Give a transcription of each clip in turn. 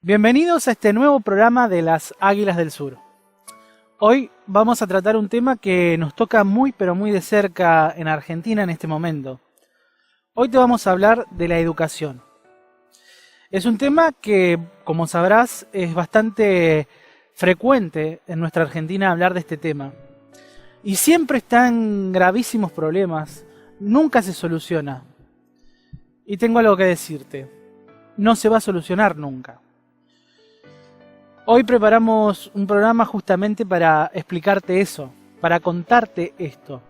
Bienvenidos a este nuevo programa de las Águilas del Sur. Hoy vamos a tratar un tema que nos toca muy pero muy de cerca en Argentina en este momento. Hoy te vamos a hablar de la educación. Es un tema que, como sabrás, es bastante frecuente en nuestra Argentina hablar de este tema. Y siempre está en gravísimos problemas, nunca se soluciona. Y tengo algo que decirte, no se va a solucionar nunca. Hoy preparamos un programa justamente para explicarte eso, para contarte esto.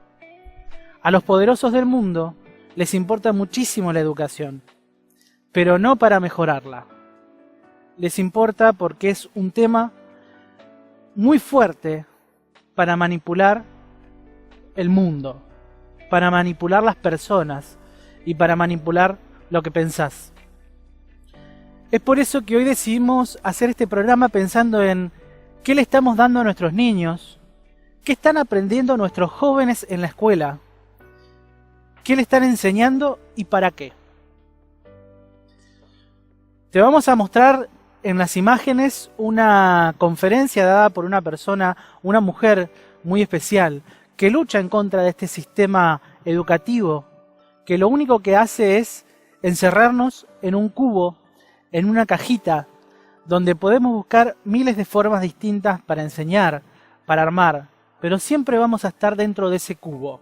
A los poderosos del mundo les importa muchísimo la educación, pero no para mejorarla. Les importa porque es un tema muy fuerte para manipular el mundo, para manipular las personas y para manipular lo que pensás. Es por eso que hoy decidimos hacer este programa pensando en qué le estamos dando a nuestros niños, qué están aprendiendo nuestros jóvenes en la escuela, qué le están enseñando y para qué. Te vamos a mostrar en las imágenes una conferencia dada por una persona, una mujer muy especial, que lucha en contra de este sistema educativo, que lo único que hace es encerrarnos en un cubo, en una cajita, donde podemos buscar miles de formas distintas para enseñar, para armar, pero siempre vamos a estar dentro de ese cubo.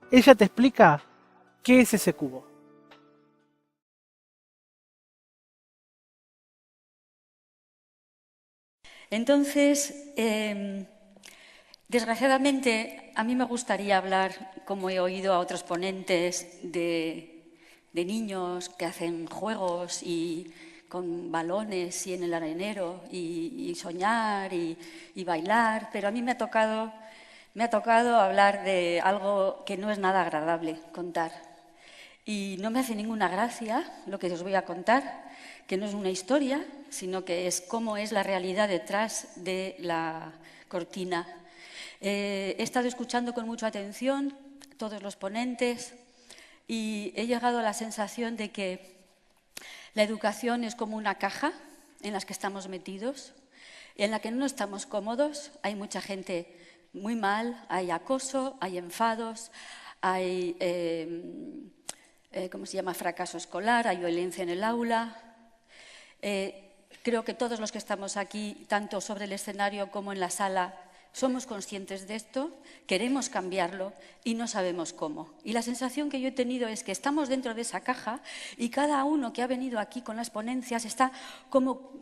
Ella te explica qué es ese cubo. Entonces, desgraciadamente, a mí me gustaría hablar, como he oído a otros ponentes, de niños que hacen juegos y con balones y en el arenero y soñar y bailar, pero a mí me ha tocado hablar de algo que no es nada agradable contar. Y no me hace ninguna gracia lo que os voy a contar, que no es una historia, sino que es cómo es la realidad detrás de la cortina. He estado escuchando con mucha atención todos los ponentes y he llegado a la sensación de que la educación es como una caja en la que estamos metidos, en la que no estamos cómodos, hay mucha gente muy mal, hay acoso, hay enfados, hay fracaso escolar, hay violencia en el aula. Creo que todos los que estamos aquí, tanto sobre el escenario como en la sala, somos conscientes de esto, queremos cambiarlo y no sabemos cómo. Y la sensación que yo he tenido es que estamos dentro de esa caja y cada uno que ha venido aquí con las ponencias está como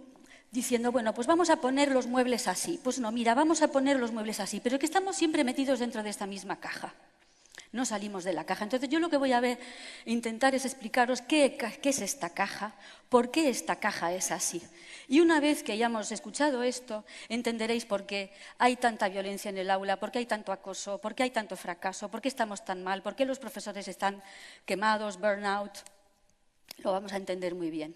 diciendo, bueno, pues vamos a poner los muebles así. Pues no, mira, vamos a poner los muebles así, pero que estamos siempre metidos dentro de esta misma caja. No salimos de la caja. Entonces yo lo que voy a intentar es explicaros qué es esta caja, por qué esta caja es así. Y una vez que hayamos escuchado esto, entenderéis por qué hay tanta violencia en el aula, por qué hay tanto acoso, por qué hay tanto fracaso, por qué estamos tan mal, por qué los profesores están quemados, burnout. Lo vamos a entender muy bien.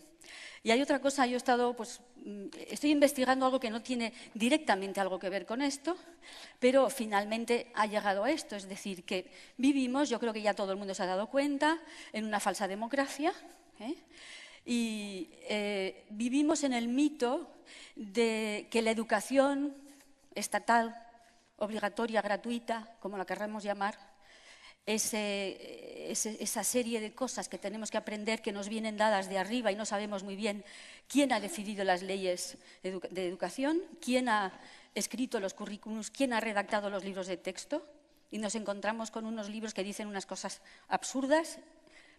Y hay otra cosa, yo estoy investigando algo que no tiene directamente algo que ver con esto, pero finalmente ha llegado a esto, es decir, que vivimos, yo creo que ya todo el mundo se ha dado cuenta, en una falsa democracia, y vivimos en el mito de que la educación estatal, obligatoria, gratuita, como la querramos llamar, esa serie de cosas que tenemos que aprender que nos vienen dadas de arriba y no sabemos muy bien quién ha decidido las leyes de educación, quién ha escrito los currículums, quién ha redactado los libros de texto, y nos encontramos con unos libros que dicen unas cosas absurdas.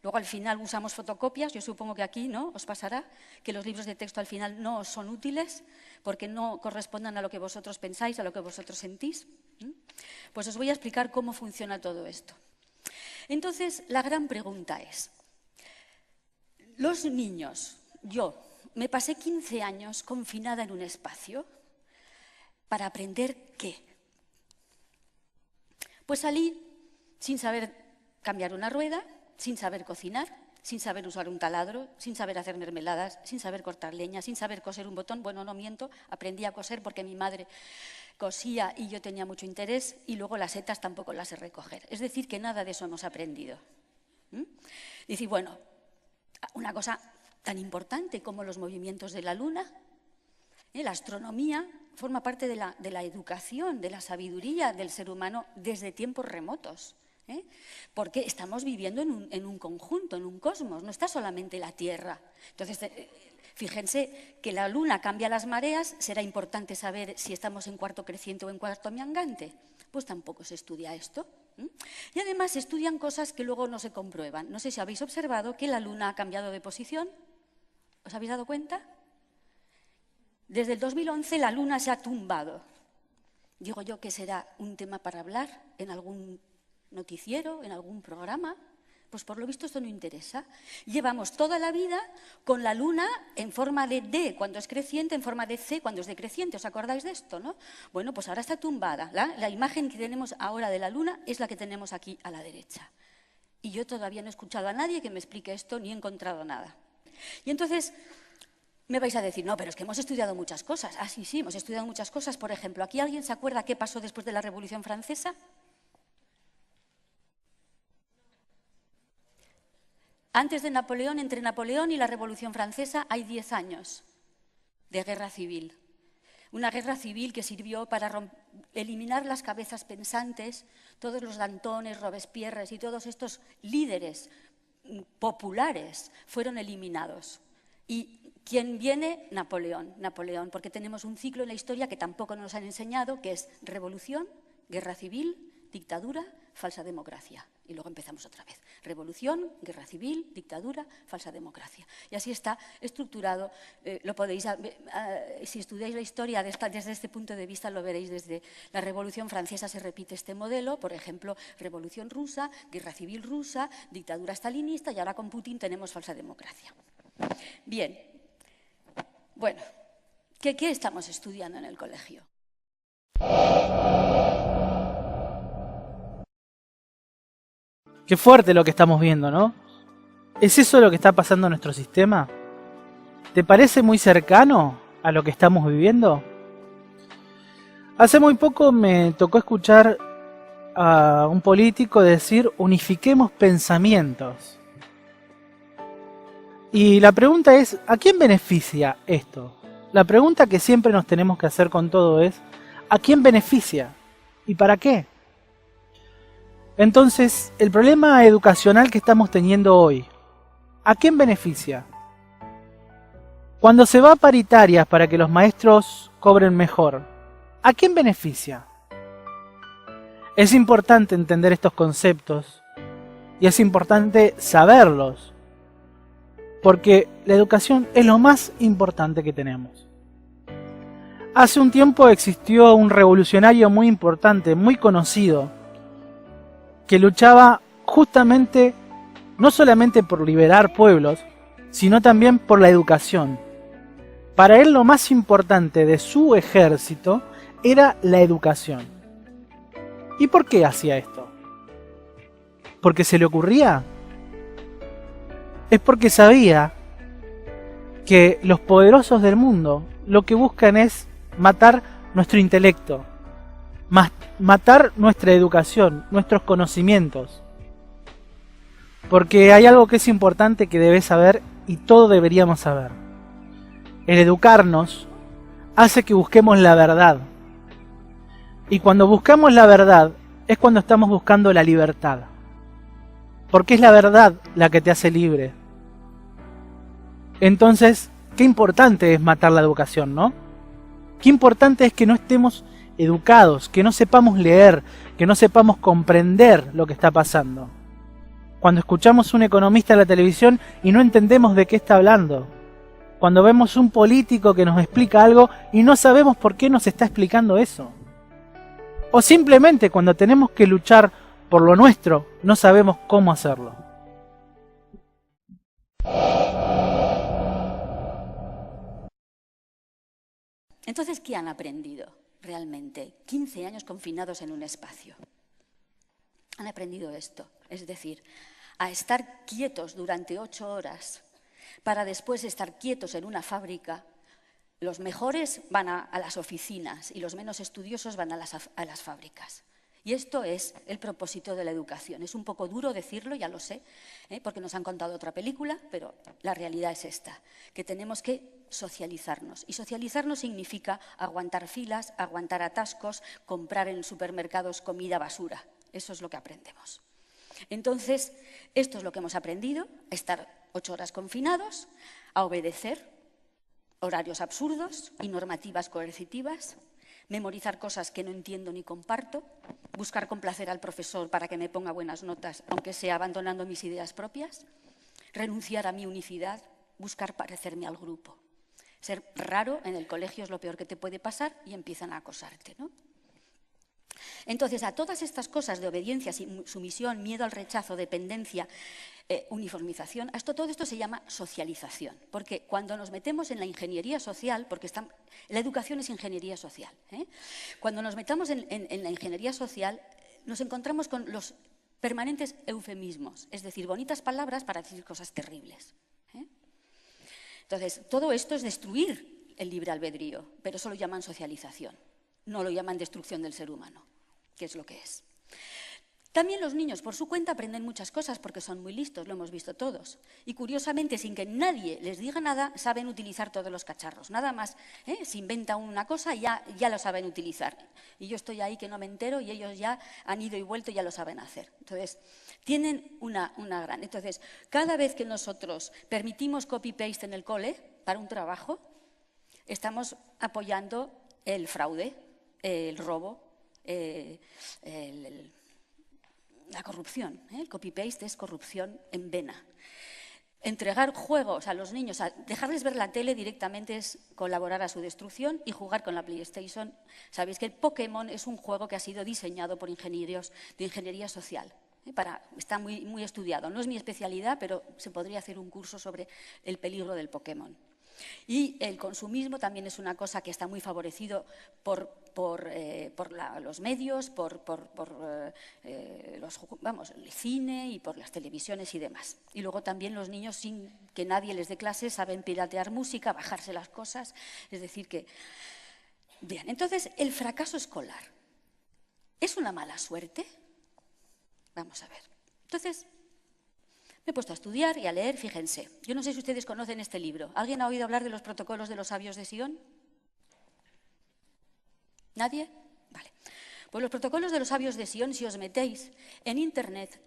Luego al final usamos fotocopias, yo supongo que aquí no os pasará, que los libros de texto al final no os son útiles porque no correspondan a lo que vosotros pensáis, a lo que vosotros sentís. Pues os voy a explicar cómo funciona todo esto. Entonces, la gran pregunta es, los niños, yo me pasé 15 años confinada en un espacio para aprender ¿qué? Pues salí sin saber cambiar una rueda, sin saber cocinar, sin saber usar un taladro, sin saber hacer mermeladas, sin saber cortar leña, sin saber coser un botón. Bueno, no miento, aprendí a coser porque mi madre cosía y yo tenía mucho interés, y luego las setas tampoco las sé recoger. Es decir, que nada de eso hemos aprendido. Decir, bueno, una cosa tan importante como los movimientos de la Luna. La astronomía forma parte de la educación, de la sabiduría del ser humano desde tiempos remotos. Porque estamos viviendo en un conjunto, en un cosmos, no está solamente la Tierra. Entonces, fíjense que la Luna cambia las mareas, será importante saber si estamos en cuarto creciente o en cuarto minguante. Pues tampoco se estudia esto. Y además se estudian cosas que luego no se comprueban. No sé si habéis observado que la Luna ha cambiado de posición. ¿Os habéis dado cuenta? Desde el 2011 la Luna se ha tumbado. Digo yo que será un tema para hablar en algún noticiero, en algún programa. Pues por lo visto esto no interesa. Llevamos toda la vida con la Luna en forma de D cuando es creciente, en forma de C cuando es decreciente. ¿Os acordáis de esto, no? Bueno, pues ahora está tumbada. La imagen que tenemos ahora de la Luna es la que tenemos aquí a la derecha. Y yo todavía no he escuchado a nadie que me explique esto ni he encontrado nada. Y entonces me vais a decir, no, pero es que hemos estudiado muchas cosas. Ah, sí, hemos estudiado muchas cosas. Por ejemplo, ¿aquí alguien se acuerda qué pasó después de la Revolución Francesa? Antes de Napoleón, entre Napoleón y la Revolución Francesa, hay 10 años de guerra civil. Una guerra civil que sirvió para eliminar las cabezas pensantes, todos los Dantones, Robespierres y todos estos líderes populares fueron eliminados. ¿Y quién viene? Napoleón, porque tenemos un ciclo en la historia que tampoco nos han enseñado, que es revolución, guerra civil, dictadura, falsa democracia. Y luego empezamos otra vez. Revolución, guerra civil, dictadura, falsa democracia. Y así está estructurado. Lo podéis, si estudiáis la historia desde este punto de vista, lo veréis desde la Revolución Francesa se repite este modelo. Por ejemplo, Revolución Rusa, guerra civil rusa, dictadura stalinista y ahora con Putin tenemos falsa democracia. Bien. Bueno, ¿qué estamos estudiando en el colegio? Qué fuerte lo que estamos viendo, ¿no? ¿Es eso lo que está pasando en nuestro sistema? ¿Te parece muy cercano a lo que estamos viviendo? Hace muy poco me tocó escuchar a un político decir unifiquemos pensamientos. Y la pregunta es, ¿a quién beneficia esto? La pregunta que siempre nos tenemos que hacer con todo es, ¿a quién beneficia? ¿Y para qué? Entonces, el problema educacional que estamos teniendo hoy, ¿a quién beneficia? Cuando se va a paritarias para que los maestros cobren mejor, ¿a quién beneficia? Es importante entender estos conceptos y es importante saberlos, porque la educación es lo más importante que tenemos. Hace un tiempo existió un revolucionario muy importante, muy conocido, que luchaba justamente no solamente por liberar pueblos, sino también por la educación. Para él lo más importante de su ejército era la educación. ¿Y por qué hacía esto? ¿Porque se le ocurría? Es porque sabía que los poderosos del mundo lo que buscan es matar nuestro intelecto, matar nuestra educación, nuestros conocimientos. Porque hay algo que es importante que debes saber y todos deberíamos saber. El educarnos hace que busquemos la verdad. Y cuando buscamos la verdad es cuando estamos buscando la libertad. Porque es la verdad la que te hace libre. Entonces, qué importante es matar la educación, ¿no? Qué importante es que no estemos educados, que no sepamos leer, que no sepamos comprender lo que está pasando. Cuando escuchamos a un economista en la televisión y no entendemos de qué está hablando. Cuando vemos un político que nos explica algo y no sabemos por qué nos está explicando eso. O simplemente cuando tenemos que luchar por lo nuestro, no sabemos cómo hacerlo. Entonces, ¿qué han aprendido realmente? 15 años confinados en un espacio. Han aprendido esto, es decir, a estar quietos durante 8 horas para después estar quietos en una fábrica. Los mejores van a las oficinas y los menos estudiosos van a las fábricas. Y esto es el propósito de la educación. Es un poco duro decirlo, ya lo sé, porque nos han contado otra película, pero la realidad es esta, que tenemos que socializarnos. Y socializarnos significa aguantar filas, aguantar atascos, comprar en supermercados comida basura. Eso es lo que aprendemos. Entonces, esto es lo que hemos aprendido, a estar 8 horas confinados, a obedecer horarios absurdos y normativas coercitivas, memorizar cosas que no entiendo ni comparto, buscar complacer al profesor para que me ponga buenas notas, aunque sea abandonando mis ideas propias, renunciar a mi unicidad, buscar parecerme al grupo. Ser raro en el colegio es lo peor que te puede pasar y empiezan a acosarte, ¿no? Entonces, a todas estas cosas de obediencia, sumisión, miedo al rechazo, dependencia, uniformización, todo esto se llama socialización, porque cuando nos metemos en la ingeniería social, porque la educación es ingeniería social, cuando nos metamos en la ingeniería social nos encontramos con los permanentes eufemismos, es decir, bonitas palabras para decir cosas terribles. Entonces, todo esto es destruir el libre albedrío, pero eso lo llaman socialización, no lo llaman destrucción del ser humano, que es lo que es. También los niños por su cuenta aprenden muchas cosas porque son muy listos, lo hemos visto todos. Y curiosamente, sin que nadie les diga nada, saben utilizar todos los cacharros. Nada más, se inventa una cosa y ya lo saben utilizar. Y yo estoy ahí que no me entero y ellos ya han ido y vuelto y ya lo saben hacer. Entonces, tienen una gran... Entonces, cada vez que nosotros permitimos copy-paste en el cole para un trabajo, estamos apoyando el fraude, el robo, la corrupción. El copy-paste es corrupción en vena. Entregar juegos a los niños, dejarles ver la tele directamente es colaborar a su destrucción y jugar con la PlayStation. Sabéis que el Pokémon es un juego que ha sido diseñado por ingenieros de ingeniería social. Está muy estudiado. No es mi especialidad, pero se podría hacer un curso sobre el peligro del Pokémon. Y el consumismo también es una cosa que está muy favorecido por los medios, el cine y por las televisiones y demás. Y luego también los niños, sin que nadie les dé clases, saben piratear música, bajarse las cosas. Es decir que... Bien, entonces, el fracaso escolar, ¿es una mala suerte? Vamos a ver. Entonces... me he puesto a estudiar y a leer, fíjense. Yo no sé si ustedes conocen este libro. ¿Alguien ha oído hablar de los protocolos de los sabios de Sion? ¿Nadie? Vale. Pues los protocolos de los sabios de Sion, si os metéis en Internet,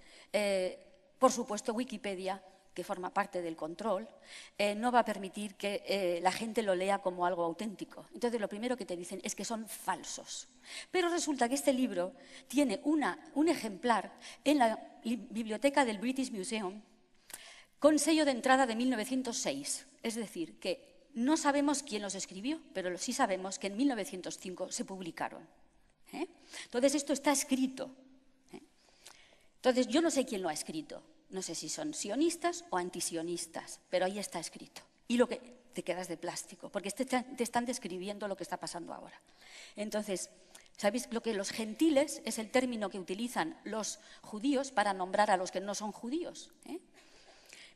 por supuesto Wikipedia, que forma parte del control, no va a permitir que la gente lo lea como algo auténtico. Entonces, lo primero que te dicen es que son falsos. Pero resulta que este libro tiene un ejemplar en la biblioteca del British Museum con sello de entrada de 1906. Es decir, que no sabemos quién los escribió, pero sí sabemos que en 1905 se publicaron. Entonces, esto está escrito. Entonces, yo no sé quién lo ha escrito. No sé si son sionistas o antisionistas, pero ahí está escrito. Y lo que te quedas de plástico, porque te están describiendo lo que está pasando ahora. Entonces, ¿sabéis lo que los gentiles es el término que utilizan los judíos para nombrar a los que no son judíos?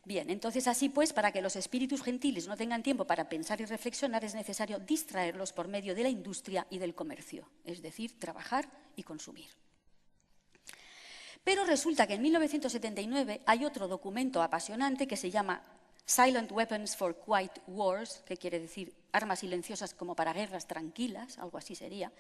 Bien, entonces así pues, para que los espíritus gentiles no tengan tiempo para pensar y reflexionar, es necesario distraerlos por medio de la industria y del comercio, es decir, trabajar y consumir. Pero resulta que en 1979 hay otro documento apasionante que se llama Silent Weapons for Quiet Wars, que quiere decir armas silenciosas como para guerras tranquilas, algo así sería.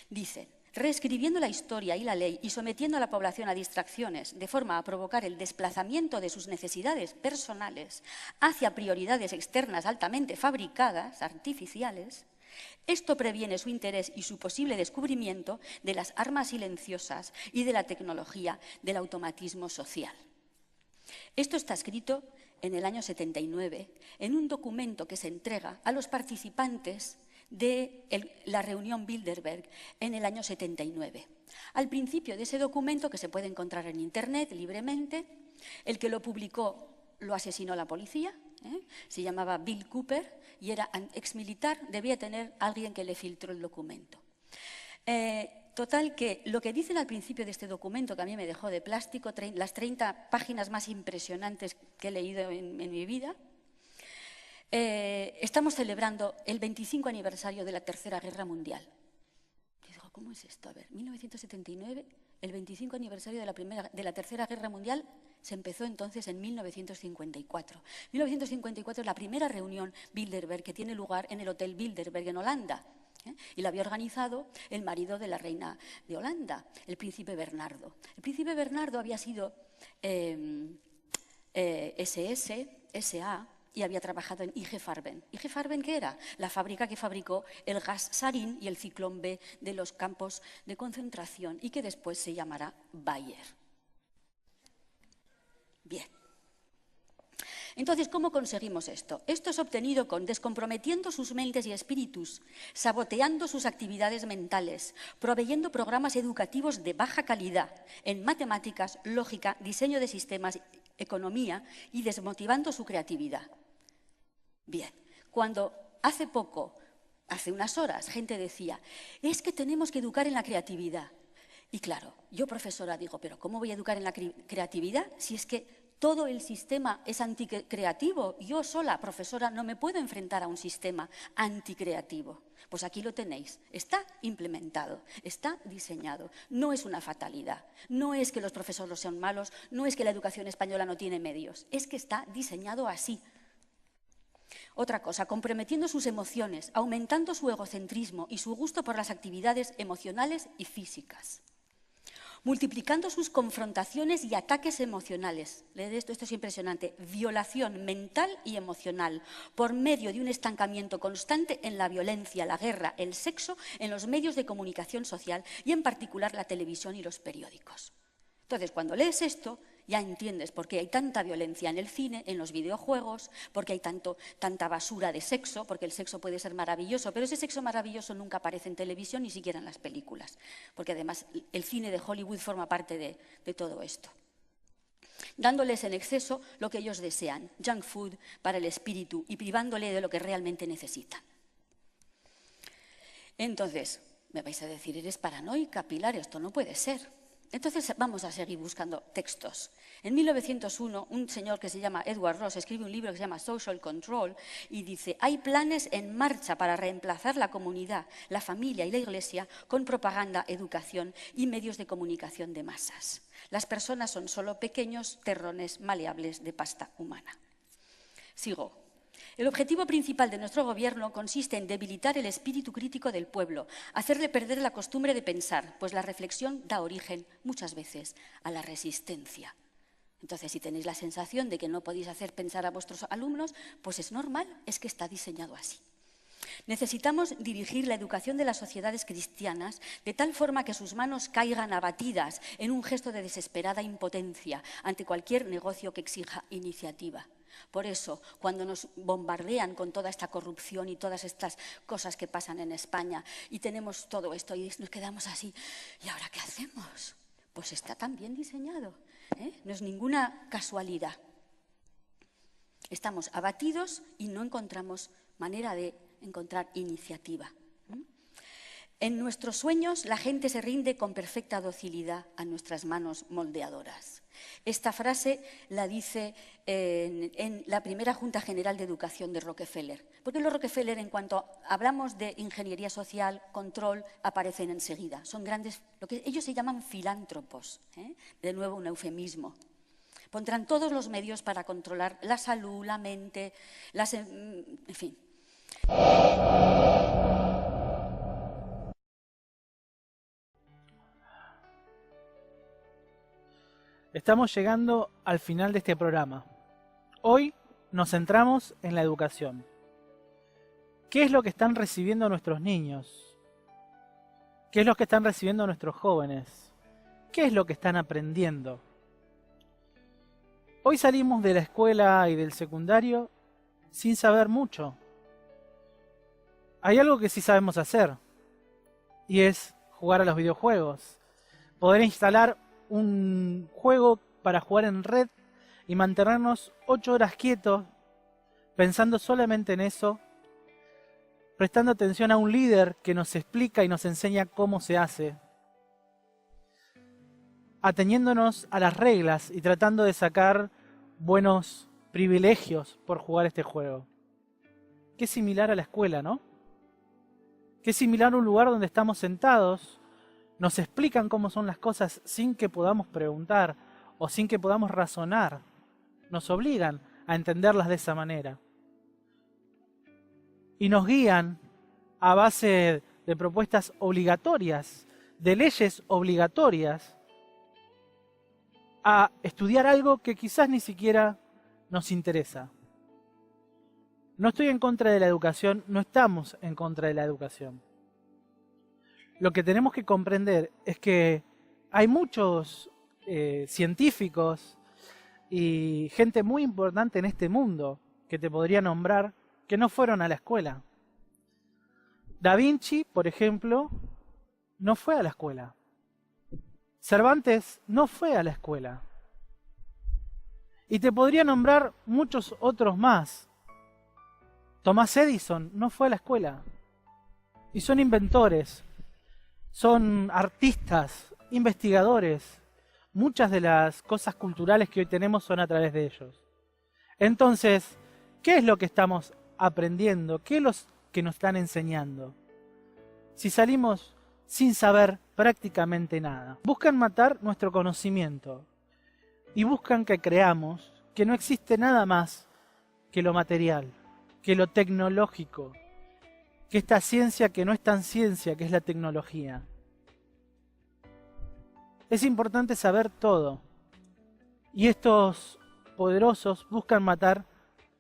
Dice, reescribiendo la historia y la ley y sometiendo a la población a distracciones de forma a provocar el desplazamiento de sus necesidades personales hacia prioridades externas altamente fabricadas, artificiales, esto previene su interés y su posible descubrimiento de las armas silenciosas y de la tecnología del automatismo social. Esto está escrito en el año 79 en un documento que se entrega a los participantes de la reunión Bilderberg en el año 79. Al principio de ese documento, que se puede encontrar en Internet libremente, el que lo publicó lo asesinó la policía, se llamaba Bill Cooper y era exmilitar, debía tener alguien que le filtró el documento. Total que lo que dicen al principio de este documento, que a mí me dejó de plástico, las 30 páginas más impresionantes que he leído en mi vida, estamos celebrando el 25 aniversario de la Tercera Guerra Mundial. Y digo, ¿cómo es esto? A ver, 1979, El 25 aniversario de la Tercera Guerra Mundial se empezó entonces en 1954. 1954 es la primera reunión Bilderberg que tiene lugar en el Hotel Bilderberg en Holanda. Y la había organizado el marido de la reina de Holanda, el príncipe Bernardo. El príncipe Bernardo había sido SA, y había trabajado en IG Farben. ¿IG Farben qué era? La fábrica que fabricó el gas sarín y el ciclón B de los campos de concentración y que después se llamará Bayer. Bien. Entonces, ¿cómo conseguimos esto? Esto es obtenido con descomprometiendo sus mentes y espíritus, saboteando sus actividades mentales, proveyendo programas educativos de baja calidad en matemáticas, lógica, diseño de sistemas, economía y desmotivando su creatividad. Bien, cuando hace unas horas, gente decía, es que tenemos que educar en la creatividad. Y claro, yo profesora digo, pero ¿cómo voy a educar en la creatividad si es que todo el sistema es anticreativo? Yo sola, profesora, no me puedo enfrentar a un sistema anticreativo. Pues aquí lo tenéis, está implementado, está diseñado, no es una fatalidad, no es que los profesores sean malos, no es que la educación española no tiene medios, es que está diseñado así. Otra cosa, comprometiendo sus emociones, aumentando su egocentrismo y su gusto por las actividades emocionales y físicas. Multiplicando sus confrontaciones y ataques emocionales. Leed esto es impresionante. Violación mental y emocional por medio de un estancamiento constante en la violencia, la guerra, el sexo, en los medios de comunicación social y en particular la televisión y los periódicos. Entonces, cuando lees esto, ya entiendes por qué hay tanta violencia en el cine, en los videojuegos, por qué hay tanta basura de sexo, porque el sexo puede ser maravilloso, pero ese sexo maravilloso nunca aparece en televisión ni siquiera en las películas, porque además el cine de Hollywood forma parte de todo esto. Dándoles en exceso lo que ellos desean, junk food para el espíritu y privándole de lo que realmente necesitan. Entonces, me vais a decir, eres paranoica, Pilar, esto no puede ser. Entonces vamos a seguir buscando textos. En 1901, un señor que se llama Edward Ross escribe un libro que se llama Social Control y dice, hay planes en marcha para reemplazar la comunidad, la familia y la iglesia con propaganda, educación y medios de comunicación de masas. Las personas son solo pequeños terrones maleables de pasta humana. Sigo. El objetivo principal de nuestro gobierno consiste en debilitar el espíritu crítico del pueblo, hacerle perder la costumbre de pensar, pues la reflexión da origen, muchas veces, a la resistencia. Entonces, si tenéis la sensación de que no podéis hacer pensar a vuestros alumnos, pues es normal, es que está diseñado así. Necesitamos dirigir la educación de las sociedades cristianas de tal forma que sus manos caigan abatidas en un gesto de desesperada impotencia ante cualquier negocio que exija iniciativa. Por eso, cuando nos bombardean con toda esta corrupción y todas estas cosas que pasan en España y tenemos todo esto y nos quedamos así, ¿y ahora qué hacemos? Pues está tan bien diseñado, ¿eh? No es ninguna casualidad. Estamos abatidos y no encontramos manera de encontrar iniciativa. En nuestros sueños la gente se rinde con perfecta docilidad a nuestras manos moldeadoras. Esta frase la dice en la primera Junta General de Educación de Rockefeller. Porque los Rockefeller, en cuanto hablamos de ingeniería social, control, aparecen enseguida. Son grandes, lo que ellos se llaman filántropos, ¿eh? De nuevo un eufemismo. Pondrán todos los medios para controlar la salud, la mente, en fin. Estamos llegando al final de este programa. Hoy nos centramos en la educación. ¿Qué es lo que están recibiendo nuestros niños? ¿Qué es lo que están recibiendo nuestros jóvenes? ¿Qué es lo que están aprendiendo? Hoy salimos de la escuela y del secundario sin saber mucho. Hay algo que sí sabemos hacer, y es jugar a los videojuegos. Poder instalar un juego para jugar en red y mantenernos 8 horas quietos, pensando solamente en eso, prestando atención a un líder que nos explica y nos enseña cómo se hace, ateniéndonos a las reglas y tratando de sacar buenos privilegios por jugar este juego. Qué similar a la escuela, ¿no? Qué similar a un lugar donde estamos sentados, nos explican cómo son las cosas sin que podamos preguntar o sin que podamos razonar. Nos obligan a entenderlas de esa manera. Y nos guían a base de propuestas obligatorias, de leyes obligatorias, a estudiar algo que quizás ni siquiera nos interesa. No estoy en contra de la educación, no estamos en contra de la educación. Lo que tenemos que comprender es que hay muchos científicos y gente muy importante en este mundo que te podría nombrar que no fueron a la escuela. Da Vinci, por ejemplo, no fue a la escuela. Cervantes no fue a la escuela. Y te podría nombrar muchos otros más. Thomas Edison no fue a la escuela. Y son inventores, son artistas, investigadores. Muchas de las cosas culturales que hoy tenemos son a través de ellos. Entonces, ¿qué es lo que estamos aprendiendo? ¿Qué es lo que nos están enseñando? Si salimos sin saber prácticamente nada. Buscan matar nuestro conocimiento y buscan que creamos que no existe nada más que lo material, que lo tecnológico, que esta ciencia que no es tan ciencia, que es la tecnología. Es importante saber todo. Y estos poderosos buscan matar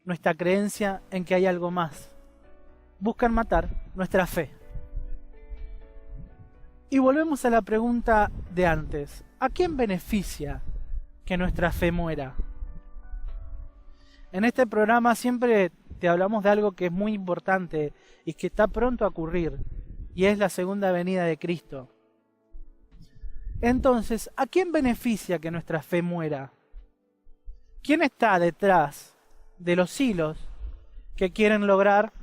nuestra creencia en que hay algo más. Buscan matar nuestra fe. Y volvemos a la pregunta de antes. ¿A quién beneficia que nuestra fe muera? En este programa siempre te hablamos de algo que es muy importante y que está pronto a ocurrir, y es la segunda venida de Cristo. Entonces, ¿a quién beneficia que nuestra fe muera? ¿Quién está detrás de los hilos que quieren lograr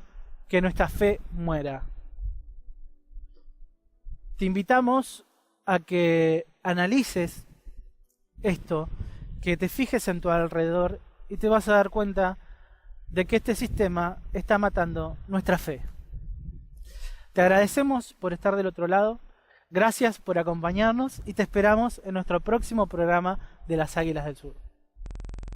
que nuestra fe muera? Te invitamos a que analices esto, que te fijes en tu alrededor y te vas a dar cuenta de que este sistema está matando nuestra fe. Te agradecemos por estar del otro lado, gracias por acompañarnos y te esperamos en nuestro próximo programa de las Águilas del Sur.